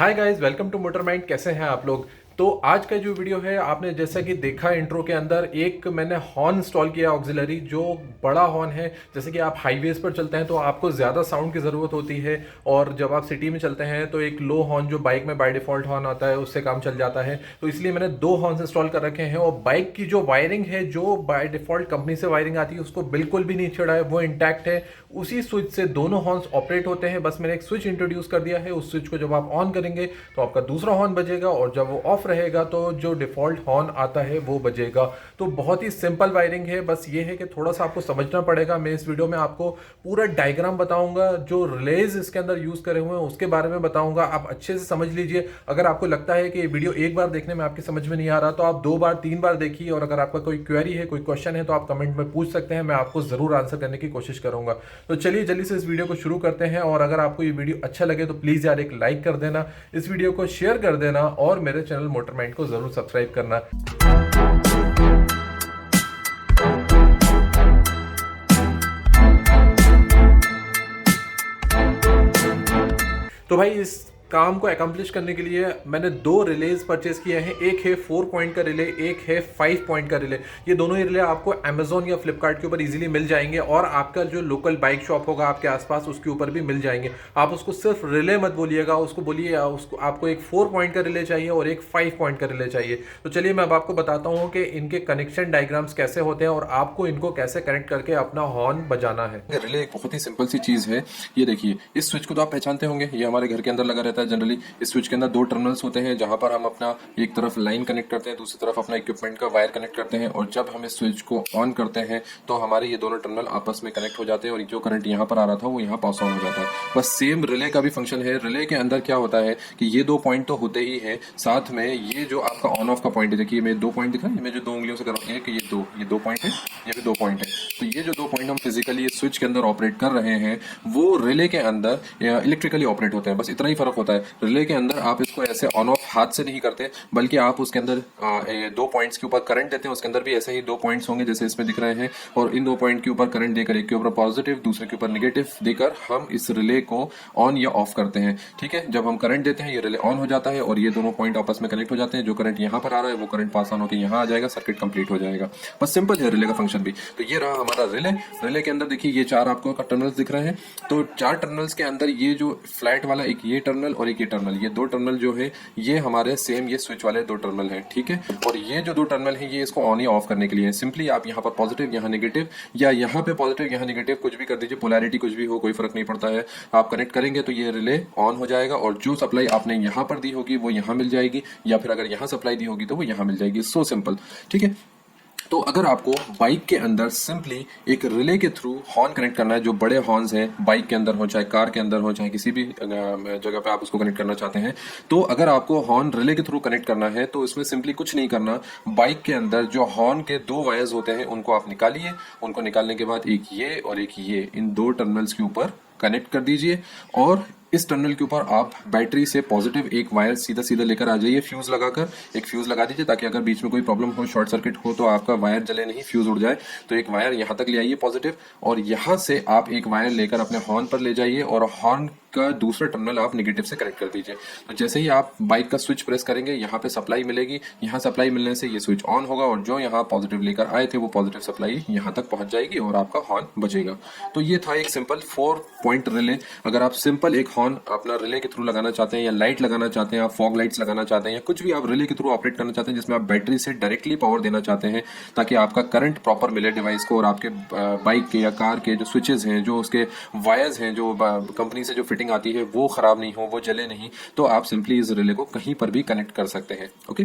Hi guys, welcome to Motor Mind. कैसे हैं आप लोग? तो आज का जो वीडियो है, आपने जैसा कि देखा इंट्रो के अंदर, एक मैंने हॉर्न इंस्टॉल किया ऑक्सिलरी, जो बड़ा हॉर्न है। जैसे कि आप हाईवेज पर चलते हैं तो आपको ज़्यादा साउंड की ज़रूरत होती है, और जब आप सिटी में चलते हैं तो एक लो हॉर्न जो बाइक में बाय डिफ़ॉल्ट हॉर्न आता है उससे काम चल जाता है। तो इसलिए मैंने दो हॉर्न इंस्टॉल कर रखे हैं, और बाइक की जो वायरिंग है, जो बाय डिफ़ॉल्ट कंपनी से वायरिंग आती है, उसको बिल्कुल भी नहीं छेड़ा है, वो इंटैक्ट है। उसी स्विच से दोनों हॉर्न्स ऑपरेट होते हैं। बस मैंने एक स्विच इंट्रोड्यूस कर दिया है। उस स्विच को जब आप ऑन करेंगे तो आपका दूसरा हॉर्न बजेगा, और जब वो ऑफ रहेगा तो जो डिफॉल्ट हॉर्न आता है वो बजेगा। तो बहुत ही सिंपल वायरिंग है। बस ये है कि थोड़ा सा आपको समझना पड़ेगा। मैं इस वीडियो में आपको पूरा डायग्राम बताऊंगा, जो रिलेज इसके अंदर यूज करे हुए हैं उसके बारे में बताऊंगा। आप अच्छे से समझ लीजिए। अगर आपको लगता है कि ये वीडियो एक बार देखने में आपकी समझ में नहीं आ रहा, तो आप 2 बार 3 बार देखिए। और अगर आपका कोई क्वेरी है, कोई क्वेश्चन है, तो आप कमेंट में पूछ सकते हैं। मैं आपको जरूर आंसर करने की कोशिश करूंगा। तो चलिए जल्दी से इस वीडियो को शुरू करते हैं। और अगर आपको ये वीडियो अच्छा लगे तो प्लीज यार एक लाइक कर देना, इस वीडियो को शेयर कर देना, और मेरे चैनल मोटर माइंड को जरूर सब्सक्राइब करना। तो भाई, इस काम को अकम्प्लिश करने के लिए मैंने 2 रिलेज परचेज किए हैं। एक है 4 पॉइंट का रिले, एक है 5 पॉइंट का रिले। ये दोनों ही रिले आपको अमेजोन या फ्लिपकार्ट के ऊपर इजीली मिल जाएंगे, और आपका जो लोकल बाइक शॉप होगा आपके आसपास उसके ऊपर भी मिल जाएंगे। आप उसको सिर्फ रिले मत बोलिएगा, उसको बोलिए उसको आपको एक 4 पॉइंट का रिले चाहिए और एक 5 पॉइंट का रिले चाहिए। तो चलिए मैं अब आपको बताता हूँ कि इनके कनेक्शन डायग्राम्स कैसे होते हैं और आपको इनको कैसे कनेक्ट करके अपना हॉर्न बजाना है। रिले एक बहुत ही सिंपल सी चीज है। ये देखिए, इस स्विच को तो आप पहचानते होंगे, ये हमारे घर के अंदर लगा रहता है। जनरली इस स्विच के अंदर 2 टर्मिनल्स होते हैं, जहां पर हम अपना एक तरफ लाइन कनेक्ट करते हैं, दूसरी तरफ अपना इक्विपमेंट का वायर कनेक्ट करते हैं। और जब हम इस स्विच को ऑन करते हैं तो हमारे ये दोनों टर्मिनल आपस में कनेक्ट हो जाते हैं, और जो करंट यहाँ पर आ रहा था वो यहाँ पास ऑन हो जाता है। बस सेम रिले का भी फंक्शन है। रिले के अंदर क्या होता है कि ये 2 पॉइंट तो होते ही है, साथ में ये जो आपका ऑन ऑफ का पॉइंट है, देखिए मैं 2 पॉइंट दिखा, मैं जो 2 उंगलियों से कर रहा हूँ, एक ये 2 पॉइंट है, ये भी 2 पॉइंट है। तो ये जो 2 पॉइंट हम फिजिकली इस स्विच के अंदर ऑपरेट कर रहे हैं, वो रिले के अंदर इलेक्ट्रिकली ऑपरेट होते हैं। बस इतना ही फर्क होता है। रिले के अंदर आप इसको ऐसे ऑन ऑफ हाथ से नहीं करते, बल्कि आप उसके अंदर 2 पॉइंट्स के ऊपर करंट देते हैं। उसके अंदर भी ऐसे ही 2 पॉइंट्स होंगे जैसे इसमें दिख रहे हैं, और इन 2 पॉइंट के ऊपर करंट देकर, एक के ऊपर पॉजिटिव दूसरे के ऊपर नेगेटिव देकर, हम इस रिले को ऑन या ऑफ करते हैं। ठीक है, जब हम करंट देते हैं ये रिले ऑन हो जाता है, और ये दोनों पॉइंट आपस में कनेक्ट हो जाते हैं। जो करंट यहाँ पर आ रहा है वो करंट पास ऑन होकर यहाँ आ जाएगा, सर्किट कंप्लीट हो जाएगा। बस सिंपल है रिले का फंक्शन भी। तो ये रहा हमारा रिले। रिले के अंदर देखिए ये 4 आपको टर्मिनल्स दिख रहे हैं। तो 4 टर्मिनल्स के अंदर ये जो फ्लैट वाला एक ये टर्मिनल और एक ये टर्मिनल, ये 2 टर्मिनल जो है ये हमारे सेम ये स्विच वाले 2 टर्मिनल हैं। ठीक है, और ये जो 2 टर्मिनल हैं ये इसको ऑन या ऑफ करने के लिए है। सिंपली आप यहाँ पर पॉजिटिव यहाँ नेगेटिव, या यहाँ पे पॉजिटिव यहाँ नेगेटिव, कुछ भी कर दीजिए, पोलैरिटी कुछ भी हो, कोई फर्क नहीं पड़ता है। आप कनेक्ट करेंगे तो ये रिले ऑन हो जाएगा, और जो सप्लाई आपने यहाँ पर दी होगी वो यहाँ मिल जाएगी, या फिर अगर यहाँ सप्लाई दी होगी तो वो यहाँ मिल जाएगी। So simple. ठीक है, तो अगर आपको बाइक के अंदर सिंपली एक रिले के थ्रू हॉर्न कनेक्ट करना है, जो बड़े हॉर्न्स हैं बाइक के अंदर हो, चाहे कार के अंदर हो, चाहे किसी भी जगह पे आप उसको कनेक्ट करना चाहते हैं, तो अगर आपको हॉर्न रिले के थ्रू कनेक्ट करना है तो इसमें सिंपली कुछ नहीं करना। बाइक के अंदर जो हॉर्न के 2 वायर्स होते हैं उनको आप निकालिए। उनको निकालने के बाद एक ये और एक ये, इन 2 टर्मिनल्स के ऊपर कनेक्ट कर दीजिए, और इस टर्मिनल के ऊपर आप बैटरी से पॉजिटिव एक वायर सीधा सीधा लेकर आ जाइए। फ्यूज लगाकर एक फ्यूज लगा दीजिए, ताकि अगर बीच में कोई प्रॉब्लम हो, शॉर्ट सर्किट हो, तो आपका वायर जले नहीं, फ्यूज उड़ जाए। तो एक वायर यहाँ तक ले आइए पॉजिटिव, और यहाँ से आप एक वायर लेकर अपने हॉर्न पर ले जाइए, और हॉर्न का दूसरा टर्मिनल आप नेगेटिव से कनेक्ट कर दीजिए। तो जैसे ही आप बाइक का स्विच प्रेस करेंगे, यहाँ पे सप्लाई मिलेगी। यहाँ सप्लाई मिलने से ये स्विच ऑन होगा, और जो यहाँ पॉजिटिव लेकर आए थे वो पॉजिटिव सप्लाई यहाँ तक पहुंच जाएगी, और आपका हॉर्न बजेगा। तो ये था एक सिंपल 4 पॉइंट रिले। अगर आप सिंपल एक हॉर्न अपना रिले के थ्रू लगाना चाहते हैं, या लाइट लगाना चाहते हैं, आप फॉग लाइट्स लगाना चाहते हैं, या कुछ भी आप रिले के थ्रू ऑपरेट करना चाहते हैं जिसमें आप बैटरी से डायरेक्टली पावर देना चाहते हैं, ताकि आपका करंट प्रॉपर मिले डिवाइस को, और आपके बाइक के या कार के जो स्विचेस हैं, जो उसके वायर्स हैं, जो कंपनी से जो फिटिंग आती है, वो खराब नहीं हो, वो जले नहीं, तो आप सिंपली इस रिले को कहीं पर भी कनेक्ट कर सकते हैं। ओके,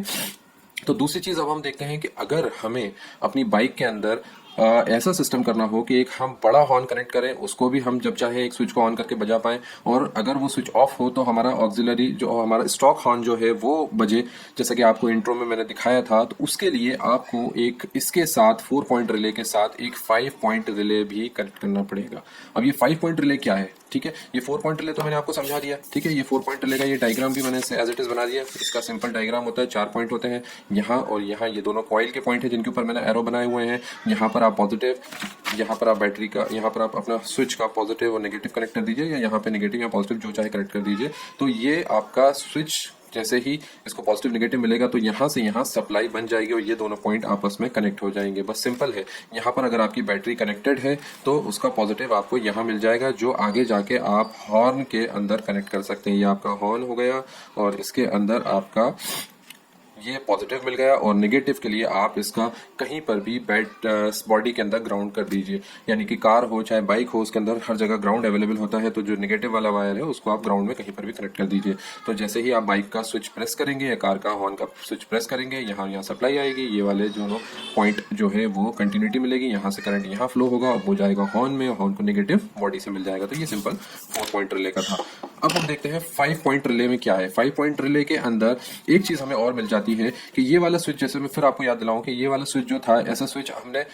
तो दूसरी चीज अब हम देखते हैं कि अगर हमें अपनी बाइक के अंदर ऐसा सिस्टम करना हो कि एक हम बड़ा हॉर्न कनेक्ट करें, उसको भी हम जब चाहे एक स्विच को ऑन करके बजा पाएं, और अगर वो स्विच ऑफ हो तो हमारा ऑक्सिलरी जो हमारा स्टॉक हॉर्न जो है वो बजे, जैसा कि आपको इंट्रो में मैंने दिखाया था। तो उसके लिए आपको एक इसके साथ 4 पॉइंट रिले के साथ एक 5 पॉइंट रिले भी कनेक्ट करना पड़ेगा। अब ये 5 पॉइंट रिले क्या है? ठीक है, ये 4 पॉइंट रिले तो मैंने आपको समझा दिया। ठीक है, ये 4 पॉइंट रिले का ये डायग्राम भी मैंने एज इट इज बना दिया। इसका सिंपल डायग्राम होता है, 4 पॉइंट होते हैं यहाँ और यहाँ, ये दोनों कॉइल के पॉइंट है जिनके ऊपर मैंने एरो बनाए हुए हैं। यहाँ पर आप पॉजिटिव, यहाँ पर आप बैटरी का, यहाँ पर आप अपना स्विच का पॉजिटिव और नेगेटिव कनेक्ट कर दीजिए, या यहाँ पे नेगेटिव या पॉजिटिव जो चाहे कनेक्ट कर दीजिए। तो ये आपका स्विच जैसे ही इसको पॉजिटिव नेगेटिव मिलेगा तो यहाँ से यहाँ सप्लाई बन जाएगी और ये दोनों पॉइंट आपस में कनेक्ट हो जाएंगे। बस सिंपल है। यहाँ पर अगर आपकी बैटरी कनेक्टेड है तो उसका पॉजिटिव आपको यहाँ मिल जाएगा, जो आगे जाके आप हॉर्न के अंदर कनेक्ट कर सकते हैं। ये आपका हॉर्न हो गया और इसके अंदर आपका ये पॉजिटिव मिल गया, और नेगेटिव के लिए आप इसका कहीं पर भी बॉडी के अंदर ग्राउंड कर दीजिए। यानी कि कार हो चाहे बाइक हो, उसके अंदर हर जगह ग्राउंड अवेलेबल होता है। तो जो नेगेटिव वाला वायर है उसको आप ग्राउंड में कहीं पर भी कनेक्ट कर दीजिए। तो जैसे ही आप बाइक का स्विच प्रेस करेंगे या कार का हॉर्न का स्विच प्रेस करेंगे, यहाँ सप्लाई आएगी, ये वाले दोनों पॉइंट जो है वो कंटिन्यूटी मिलेगी, यहाँ से करंट यहाँ फ्लो होगा और वो जाएगा हॉर्न में, हॉर्न को नेगेटिव बॉडी से मिल जाएगा। तो ये सिंपल 4 पॉइंट रिले का था। अब हम देखते हैं 5 पॉइंट रिले में क्या है। 5 पॉइंट रिले के अंदर एक चीज हमें और मिल जाती है कि ये वाला स्विच, जैसे मैं फिर आपको याद दिलाऊं कि ये वाला स्विच जो था, ऐसा स्विच हमने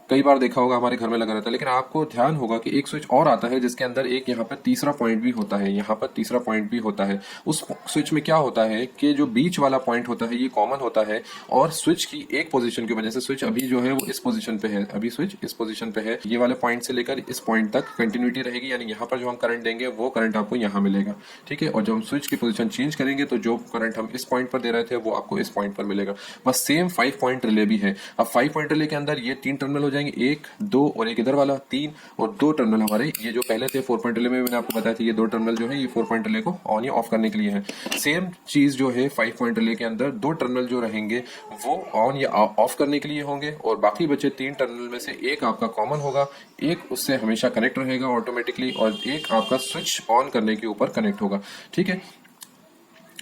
कई बार देखा होगा, हमारे घर में लगा रहता है। लेकिन आपको ध्यान होगा कि एक स्विच और आता है जिसके अंदर एक यहाँ पर तीसरा पॉइंट भी होता है, यहाँ पर तीसरा पॉइंट भी होता है। उस स्विच में क्या होता है कि जो बीच वाला पॉइंट होता है ये कॉमन होता है, और स्विच की एक पोजीशन की वजह से, स्विच अभी जो है वो इस पोजीशन पे है, अभी स्विच इस पोजीशन पे है, ये वाले पॉइंट से लेकर इस पॉइंट तक कंटिन्यूटी रहेगी। यानी यहाँ पर जो हम करंट देंगे वो करंट आपको यहाँ मिलेगा। ठीक है, और जब हम स्विच की पोजीशन चेंज करेंगे तो जो करंट हम इस पॉइंट पर दे रहे थे वो आपको इस पॉइंट पर मिलेगा। बस सेम 5 पॉइंट रिले भी है। अब 5 पॉइंट रिले के अंदर ये 3 टर्मिनल हो जाएंगे, 1 2 और एक इधर वाला 3, और 2 टर्मिनल हमारे ये जो पहले थे 4 पॉइंट रिले में मैंने आपको बताया था, ये 2 टर्मिनल जो है ये 4 पॉइंट रिले को ऑन या ऑफ करने के लिए है। सेम चीज जो है 5 पॉइंट रिले के अंदर 2 टर्मिनल जो रहेंगे वो ऑन या ऑफ करने के लिए होंगे, और बाकी बचे 3 टर्मिनल में से एक आपका कॉमन होगा, एक उससे हमेशा कनेक्ट रहेगा ऑटोमेटिकली, और एक आपका स्विच ऑन करने के ऊपर कनेक्ट होगा। ठीक है,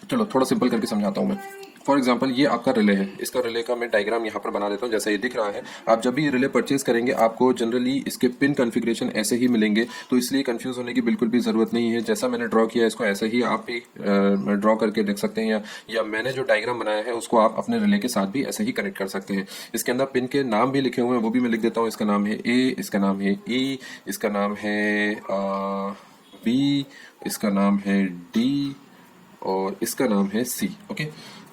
चलो थोड़ा सिंपल करके समझाता हूं मैं। फॉर एग्जाम्पल ये आपका रिले है, इसका रिले का मैं डायग्राम यहाँ पर बना देता हूँ जैसा ये दिख रहा है। आप जब भी ये रिले परचेज करेंगे आपको जनरली इसके पिन कॉन्फ़िगरेशन ऐसे ही मिलेंगे, तो इसलिए कंफ्यूज होने की बिल्कुल भी जरूरत नहीं है। जैसा मैंने ड्रॉ किया है इसको ऐसे ही आप भी ड्रॉ करके देख सकते हैं, या मैंने जो डायग्राम बनाया है उसको आप अपने रिले के साथ भी ऐसे ही कनेक्ट कर सकते हैं। इसके अंदर पिन के नाम भी लिखे हुए हैं, वो भी मैं लिख देता हूँ। इसका नाम है ए, इसका नाम है ई, इसका नाम है बी, इसका नाम है डी, और इसका नाम है सी। ओके,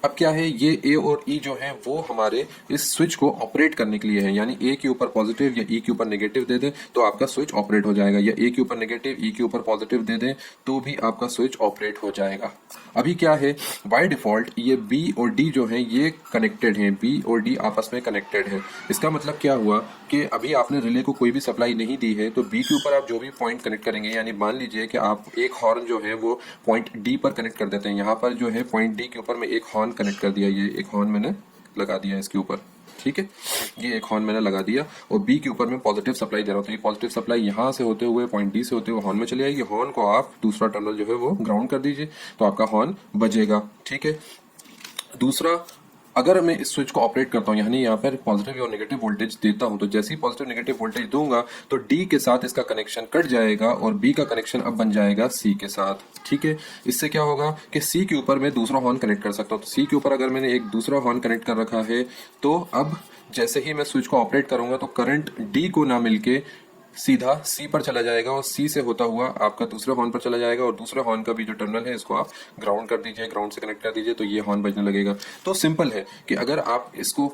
अब क्या है, ये ए और ई जो है वो हमारे इस स्विच को ऑपरेट करने के लिए है। यानी ए के ऊपर पॉजिटिव या ई के ऊपर नेगेटिव दे दें तो आपका स्विच ऑपरेट हो जाएगा, या ए के ऊपर नेगेटिव ई के ऊपर पॉजिटिव दे दें तो भी आपका स्विच ऑपरेट हो जाएगा। अभी क्या है, बाय डिफॉल्ट ये बी और डी जो है ये कनेक्टेड हैं, बी और डी आपस में कनेक्टेड है। इसका मतलब क्या हुआ कि अभी आपने रिले को कोई भी सप्लाई नहीं दी है, तो बी के ऊपर आप जो भी पॉइंट कनेक्ट करेंगे, यानी मान लीजिए कि आप एक हॉर्न जो है वो पॉइंट डी पर कनेक्ट कर देते हैं। यहाँ पर जो है पॉइंट डी के ऊपर मैं एक हॉर्न कनेक्ट कर दिया, ये एक हॉर्न मैंने लगा दिया इसके ऊपर। ठीक है, ये एक हॉर्न मैंने लगा दिया और बी के ऊपर मैं पॉजिटिव सप्लाई दे रहा हूँ। तो ये पॉजिटिव सप्लाई यहाँ से होते हुए पॉइंट डी से होते हुए हॉर्न में चली आएगी। हॉर्न को आप दूसरा टर्मिनल जो है वो ग्राउंड कर दीजिए तो आपका हॉर्न बजेगा। ठीक है, दूसरा, अगर मैं इस स्विच को ऑपरेट करता हूँ, यानी यहाँ पर पॉजिटिव और नेगेटिव वोल्टेज देता हूँ, तो जैसे ही पॉजिटिव नेगेटिव वोल्टेज दूंगा तो डी के साथ इसका कनेक्शन कट जाएगा और बी का कनेक्शन अब बन जाएगा सी के साथ। ठीक है, इससे क्या होगा कि सी के ऊपर मैं दूसरा हॉर्न कनेक्ट कर सकता हूँ। तो सी के ऊपर अगर मैंने एक दूसरा हॉर्न कनेक्ट कर रखा है तो अब जैसे ही मैं स्विच को ऑपरेट करूंगा तो करंट डी को ना मिलके सीधा सी पर चला जाएगा और सी से होता हुआ आपका दूसरे हॉर्न पर चला जाएगा, और दूसरे हॉर्न का भी जो टर्मिनल है इसको आप ग्राउंड कर दीजिए, ग्राउंड से कनेक्ट कर दीजिए तो ये हॉर्न बजने लगेगा। तो सिंपल है कि अगर आप इसको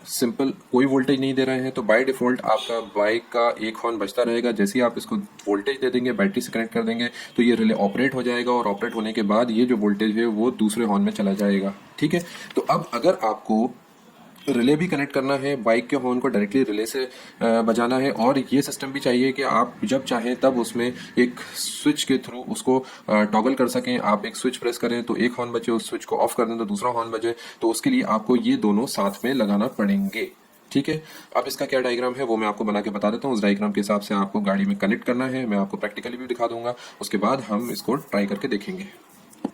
सिंपल कोई वोल्टेज नहीं दे रहे हैं तो बाय डिफॉल्ट आपका बाइक का एक हॉर्न बजता रहेगा। जैसे ही आप इसको वोल्टेज दे देंगे, बैटरी से कनेक्ट कर देंगे तो ये रिले ऑपरेट हो जाएगा, और ऑपरेट होने के बाद ये जो वोल्टेज है वो दूसरे हॉर्न में चला जाएगा। ठीक है, तो अब अगर आपको रिले भी कनेक्ट करना है, बाइक के हॉर्न को डायरेक्टली रिले से बजाना है, और ये सिस्टम भी चाहिए कि आप जब चाहें तब उसमें एक स्विच के थ्रू उसको टॉगल कर सकें। आप एक स्विच प्रेस करें तो एक हॉर्न बजे, उस स्विच को ऑफ कर दें तो दूसरा हॉर्न बजे, तो उसके लिए आपको ये दोनों साथ में लगाना पड़ेंगे। ठीक है, अब इसका क्या डायग्राम है वो मैं आपको बना के बता देता हूँ। उस डायग्राम के हिसाब से आपको गाड़ी में कनेक्ट करना है, मैं आपको प्रैक्टिकली भी दिखा दूंगा, उसके बाद हम इसको ट्राई करके देखेंगे।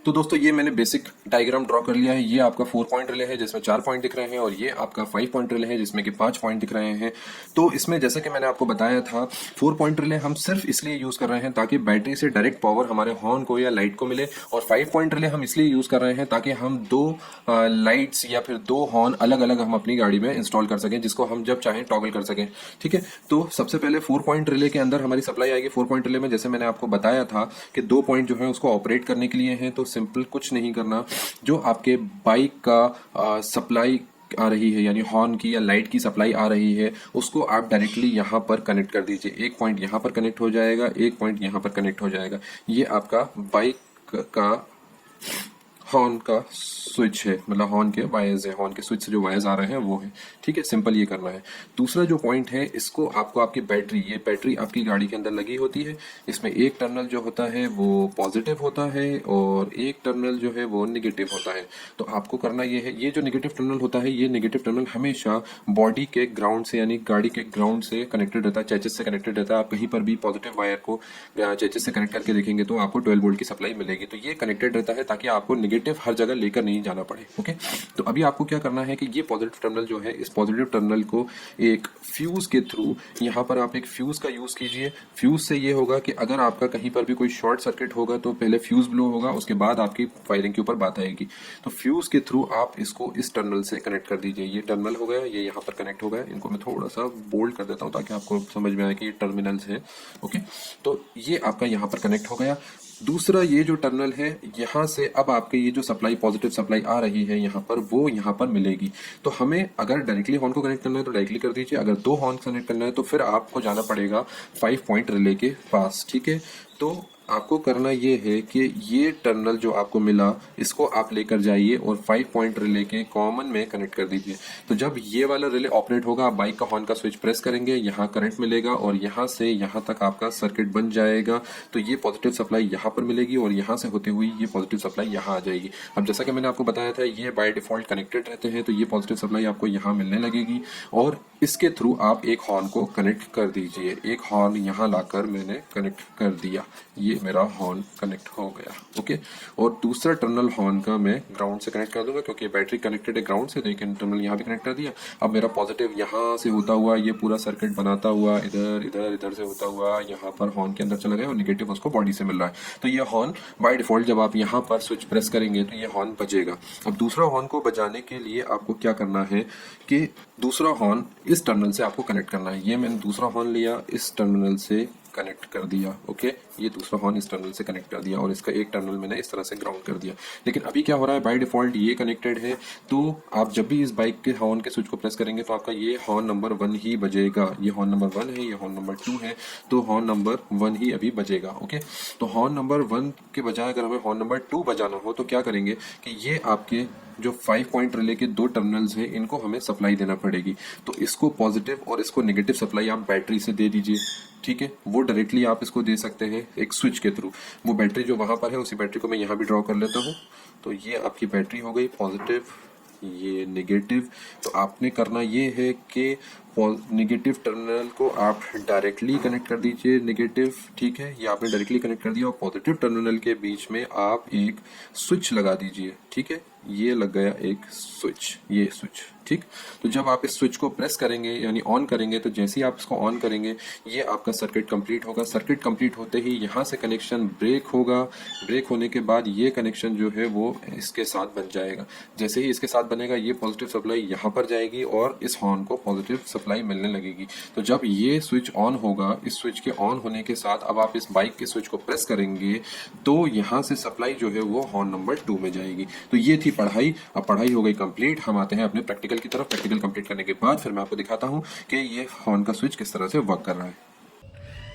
तो दोस्तों ये मैंने बेसिक डायग्राम ड्रॉ कर लिया है। ये आपका 4 पॉइंट रिले है जिसमें 4 पॉइंट दिख रहे हैं, और ये आपका 5 पॉइंट रिले है जिसमें कि 5 पॉइंट दिख रहे हैं। तो इसमें जैसा कि मैंने आपको बताया था, 4 पॉइंट रिले हम सिर्फ इसलिए यूज कर रहे हैं ताकि बैटरी से डायरेक्ट पावर हमारे हॉर्न को या लाइट को मिले, और 5 पॉइंट रिले हम इसलिए यूज कर रहे हैं ताकि हम 2 लाइट्स या फिर 2 हॉर्न अलग अलग हम अपनी गाड़ी में इंस्टॉल कर सकें, जिसको हम जब चाहें टॉगल कर सकें। ठीक है, तो सबसे पहले 4 पॉइंट रिले के अंदर हमारी सप्लाई आएगी। 4 पॉइंट रिले में जैसे मैंने आपको बताया था कि 2 पॉइंट जो है उसको ऑपरेट करने के लिए हैं, तो सिंपल कुछ नहीं करना, जो आपके बाइक का सप्लाई आ रही है यानी हॉर्न की या लाइट की सप्लाई आ रही है, उसको आप डायरेक्टली यहाँ पर कनेक्ट कर दीजिए। एक पॉइंट यहाँ पर कनेक्ट हो जाएगा, एक पॉइंट यहाँ पर कनेक्ट हो जाएगा। ये आपका बाइक का हॉर्न का स्विच है, मतलब हॉर्न के वायर्स है, हॉर्न के स्विच से जो वायर्स आ रहे हैं वो है। ठीक है, सिंपल ये करना है। दूसरा जो पॉइंट है, इसको आपको आपकी बैटरी, ये बैटरी आपकी गाड़ी के अंदर लगी होती है, इसमें एक टर्मिनल जो होता है वो पॉजिटिव होता है और एक टर्मिनल जो है वो निगेटिव होता है। तो आपको करना ये है, ये जो निगेटिव टर्मिनल होता है, ये निगेटिव टर्मिनल हमेशा बॉडी के ग्राउंड से यानी गाड़ी के ग्राउंड से कनेक्टेड रहता है, चेचिस से कनेक्टेड रहता है। आप कहीं पर भी पॉजिटिव वायर को चेचिस से कनेक्ट करके देखेंगे तो आपको 12 वोल्ट की सप्लाई मिलेगी। तो ये कनेक्टेड रहता है ताकि आपको निगेटिव हर जगह लेकर नहीं जाना पड़े। ओके, तो अभी आपको क्या करना है कि ये पॉजिटिव टर्मिनल जो है, इस पॉजिटिव टर्मिनल को एक फ्यूज के थ्रू, यहाँ पर आप एक फ्यूज का यूज कीजिए। फ्यूज से ये होगा कि अगर आपका कहीं पर भी कोई शॉर्ट सर्किट होगा तो पहले फ्यूज ब्लो होगा, उसके बाद आपकी फायरिंग के ऊपर बात आएगी। तो फ्यूज के थ्रू आप इसको इस टर्मिनल से कनेक्ट कर दीजिए। ये टर्मिनल हो गया, ये यहाँ पर कनेक्ट हो गया। इनको मैं थोड़ा सा बोल्ड कर देता हूँ ताकि आपको समझ में आए कि ये टर्मिनल्स है। ओके, तो ये आपका यहाँ पर कनेक्ट हो गया। दूसरा ये जो टर्मिनल है, यहाँ से अब आपके ये जो सप्लाई, पॉजिटिव सप्लाई आ रही है यहाँ पर, वो यहाँ पर मिलेगी। तो हमें अगर डायरेक्टली हॉर्न को कनेक्ट करना है तो डायरेक्टली कर दीजिए, अगर 2 हॉर्न कनेक्ट करना है तो फिर आपको जाना पड़ेगा 5 पॉइंट रिले के पास। ठीक है, तो आपको करना ये है कि ये टर्मिनल जो आपको मिला, इसको आप लेकर जाइए और 5 पॉइंट रिले के कॉमन में कनेक्ट कर दीजिए। तो जब ये वाला रिले ऑपरेट होगा, आप बाइक का हॉर्न का स्विच प्रेस करेंगे, यहाँ करंट मिलेगा और यहाँ से यहाँ तक आपका सर्किट बन जाएगा। तो ये पॉजिटिव सप्लाई यहाँ पर मिलेगी और यहाँ से होते हुए ये पॉजिटिव सप्लाई यहाँ आ जाएगी। अब जैसा कि मैंने आपको बताया था, ये बाय डिफॉल्ट कनेक्टेड रहते हैं, तो ये पॉजिटिव सप्लाई आपको यहाँ मिलने लगेगी और इसके थ्रू आप एक हॉर्न को कनेक्ट कर दीजिए। एक हॉर्न यहाँ लाकर मैंने कनेक्ट कर दिया, ये मेरा हॉर्न कनेक्ट हो गया। ओके, और दूसरा टर्मिनल हॉर्न का मैं ग्राउंड से कनेक्ट कर दूंगा क्योंकि बैटरी कनेक्टेड है ग्राउंड से, लेकिन टर्मिनल यहाँ भी कनेक्ट कर दिया। अब मेरा पॉजिटिव यहाँ से होता हुआ ये पूरा सर्किट बनाता हुआ इधर इधर इधर से होता हुआ यहाँ पर हॉर्न के अंदर चला गया और निगेटिव उसको बॉडी से मिल रहा है। तो ये हॉर्न बाय डिफॉल्ट जब आप यहाँ पर स्विच प्रेस करेंगे तो ये हॉर्न बजेगा। अब दूसरा हॉर्न को बजाने के लिए आपको क्या करना है कि दूसरा हॉर्न इस टर्मिनल से आपको कनेक्ट करना है। ये मैंने दूसरा हॉर्न लिया, इस टर्मिनल से कनेक्ट कर दिया। ओके, ये दूसरा हॉर्न इस टर्मिनल से कनेक्ट कर दिया और इसका एक टर्मिनल मैंने इस तरह से ग्राउंड कर दिया। लेकिन अभी क्या हो रहा है, बाय डिफॉल्ट ये कनेक्टेड है, तो आप जब भी इस बाइक के हॉर्न के स्विच को प्रेस करेंगे तो आपका ये हॉर्न नंबर 1 ही बजेगा। ये हॉर्न नंबर 1 है, ये हॉर्न नंबर 2 है, तो हॉर्न नंबर 1 ही अभी बजेगा। ओके, तो हॉर्न नंबर 1 के बजाय अगर हमें हॉर्न नंबर 2 बजाना हो तो क्या करेंगे कि ये आपके जो 5 पॉइंट रिले के 2 टर्मिनल्स हैं, इनको हमें सप्लाई देना पड़ेगी। तो इसको पॉजिटिव और इसको नेगेटिव सप्लाई आप बैटरी से दे दीजिए। ठीक है, वो डायरेक्टली आप इसको दे सकते हैं एक स्विच के थ्रू। वो बैटरी जो वहां पर है, उसी बैटरी को मैं यहाँ भी ड्रॉ कर लेता हूँ। तो ये आपकी बैटरी हो गई पॉजिटिव, ये नेगेटिव। तो आपने करना ये है कि नेगेटिव टर्मिनल को आप डायरेक्टली कनेक्ट कर दीजिए, नेगेटिव। ठीक है, ये आपने डायरेक्टली कनेक्ट कर दिया और पॉजिटिव टर्मिनल के बीच में आप एक स्विच लगा दीजिए। ठीक है, ये लग गया एक स्विच, ये स्विच। ठीक, तो जब आप इस स्विच को प्रेस करेंगे यानी ऑन करेंगे, तो जैसे ही आप इसको ऑन करेंगे ये आपका सर्किट कंप्लीट होगा। सर्किट कंप्लीट होते ही यहाँ से कनेक्शन ब्रेक होगा। ब्रेक होने के बाद ये कनेक्शन जो है वो इसके साथ बन जाएगा। जैसे ही इसके साथ बनेगा, ये पॉजिटिव सप्लाई यहाँ पर जाएगी और इस हॉर्न को पॉजिटिव सप्लाई मिलने लगेगी। तो जब ये स्विच ऑन होगा, इस स्विच के ऑन होने के साथ अब आप इस बाइक के स्विच को प्रेस करेंगे तो यहाँ से सप्लाई जो है वो हॉर्न नंबर 2 में जाएगी। तो ये थी पढ़ाई। अब पढ़ाई हो गई कंप्लीट, हम आते हैं अपने प्रैक्टिकल की तरफ। प्रैक्टिकल कंप्लीट करने के बाद फिर मैं आपको दिखाता हूँ कि ये हॉर्न का स्विच किस तरह से वर्क कर रहा है।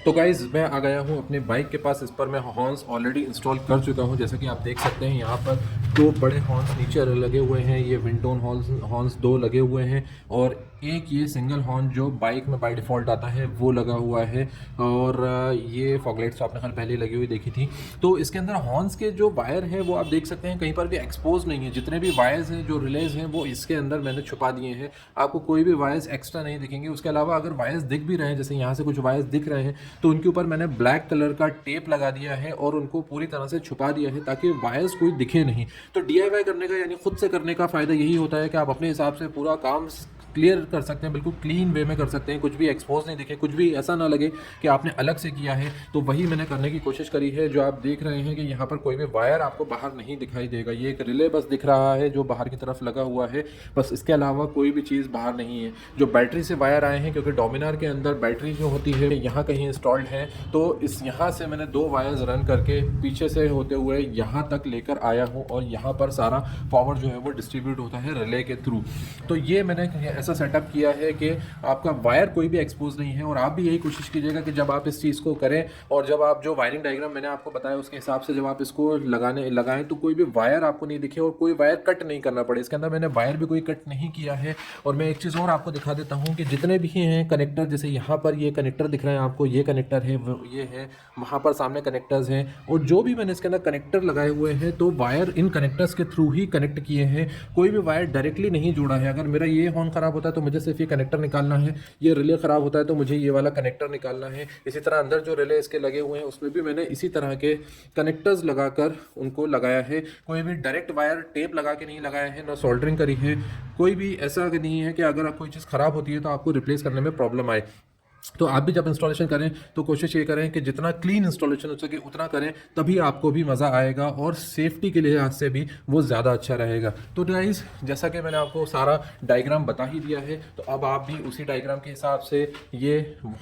तो गाइज़ मैं आ गया हूँ अपने बाइक के पास। इस पर मैं हॉर्न्स ऑलरेडी इंस्टॉल कर चुका हूँ। जैसा कि आप देख सकते हैं यहाँ पर 2 बड़े हॉर्न्स नीचे लगे हुए हैं। ये विंडोन हॉर्न्स 2 लगे हुए हैं और एक ये सिंगल हॉर्न जो बाइक में बाय डिफ़ॉल्ट आता है वो लगा हुआ है। और ये फॉगलाइट्स तो आपने खैर पहले लगी हुई देखी थी। तो इसके अंदर हॉर्न्स के जो वायर हैं वो आप देख सकते हैं कहीं पर भी एक्सपोज नहीं है। जितने भी वायर्स हैं, जो रिलेज हैं, वो इसके अंदर मैंने छुपा दिए हैं। आपको कोई भी वायर्स एक्स्ट्रा नहीं दिखेंगे। उसके अलावा अगर वायर्स दिख भी रहे हैं, जैसे यहाँ से कुछ वायर्स दिख रहे हैं, तो उनके ऊपर मैंने ब्लैक कलर का टेप लगा दिया है और उनको पूरी तरह से छुपा दिया है ताकि वायर्स कोई दिखे नहीं। तो DIY करने का यानी खुद से करने का फ़ायदा यही होता है कि आप अपने हिसाब से पूरा काम क्लियर कर सकते हैं, बिल्कुल क्लीन वे में कर सकते हैं, कुछ भी एक्सपोज नहीं दिखे, कुछ भी ऐसा ना लगे कि आपने अलग से किया है। तो वही मैंने करने की कोशिश करी है। जो आप देख रहे हैं कि यहाँ पर कोई भी वायर आपको बाहर नहीं दिखाई देगा, ये एक रिले बस दिख रहा है जो बाहर की तरफ लगा हुआ है, बस इसके अलावा कोई भी चीज़ बाहर नहीं है। जो बैटरी से वायर आए हैं, क्योंकि डोमिनार के अंदर बैटरी जो होती है यहाँ कहीं इंस्टॉल्ड है, तो इस यहाँ से मैंने 2 वायर्स रन करके पीछे से होते हुए यहाँ तक लेकर आया हूँ और यहाँ पर सारा पावर जो है वो डिस्ट्रीब्यूट होता है रिले के थ्रू। तो ये मैंने ऐसा सेटअप किया है कि आपका वायर कोई भी एक्सपोज नहीं है। और आप भी यही कोशिश कीजिएगा कि जब आप इस चीज़ को करें और जब आप जो वायरिंग डायग्राम मैंने आपको बताया उसके हिसाब से जब आप इसको लगाएं तो कोई भी वायर आपको नहीं दिखे और कोई वायर कट नहीं करना पड़े। इसके अंदर मैंने वायर भी कोई कट नहीं किया है। और मैं एक चीज़ और आपको दिखा देता हूँ कि जितने भी हैं कनेक्टर, जैसे यहाँ पर ये कनेक्टर दिख रहे हैं आपको, ये कनेक्टर है, ये है, वहाँ पर सामने कनेक्टर्स हैं, और जो भी मैंने इसके अंदर कनेक्टर लगाए हुए हैं तो वायर इन कनेक्टर्स के थ्रू ही कनेक्ट किए हैं, कोई भी वायर डायरेक्टली नहीं जोड़ा है। अगर मेरा ये हॉर्न ख़राब होता है तो मुझे सिर्फ ये कनेक्टर निकालना है, ये रिले ख़राब होता है तो मुझे ये वाला कनेक्टर निकालना है। इसी तरह अंदर जो रिले इसके लगे हुए हैं उसमें भी मैंने इसी तरह के कनेक्टर्स लगाकर उनको लगाया है। कोई भी डायरेक्ट वायर टेप लगा के नहीं लगाया है, ना सोल्डरिंग करी है। कोई भी ऐसा नहीं है कि अगर आप कोई चीज़ ख़राब होती है तो आपको रिप्लेस करने में प्रॉब्लम आए। तो आप भी जब इंस्टॉलेशन करें तो कोशिश ये करें कि जितना क्लीन इंस्टॉलेशन हो सके उतना करें, तभी आपको भी मज़ा आएगा और सेफ्टी के लिहाज से भी वो ज़्यादा अच्छा रहेगा। तो गाइस, जैसा कि मैंने आपको सारा डायग्राम बता ही दिया है, तो अब आप भी उसी डायग्राम के हिसाब से ये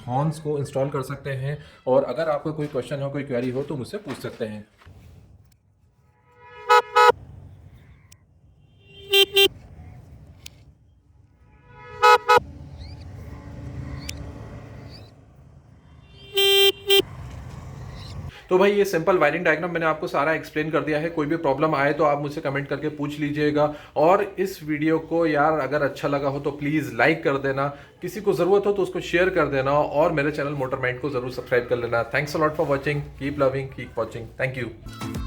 हॉर्न्स को इंस्टॉल कर सकते हैं। और अगर आपका कोई क्वेश्चन हो, कोई क्वेरी हो तो मुझसे पूछ सकते हैं। तो भाई ये सिंपल वायरिंग डायग्राम मैंने आपको सारा एक्सप्लेन कर दिया है। कोई भी प्रॉब्लम आए तो आप मुझसे कमेंट करके पूछ लीजिएगा। और इस वीडियो को यार अगर अच्छा लगा हो तो प्लीज़ लाइक कर देना, किसी को ज़रूरत हो तो उसको शेयर कर देना, और मेरे चैनल मोटर माइंड को ज़रूर सब्सक्राइब कर लेना। Thanks a lot for watching, keep loving, keep watching, thank you.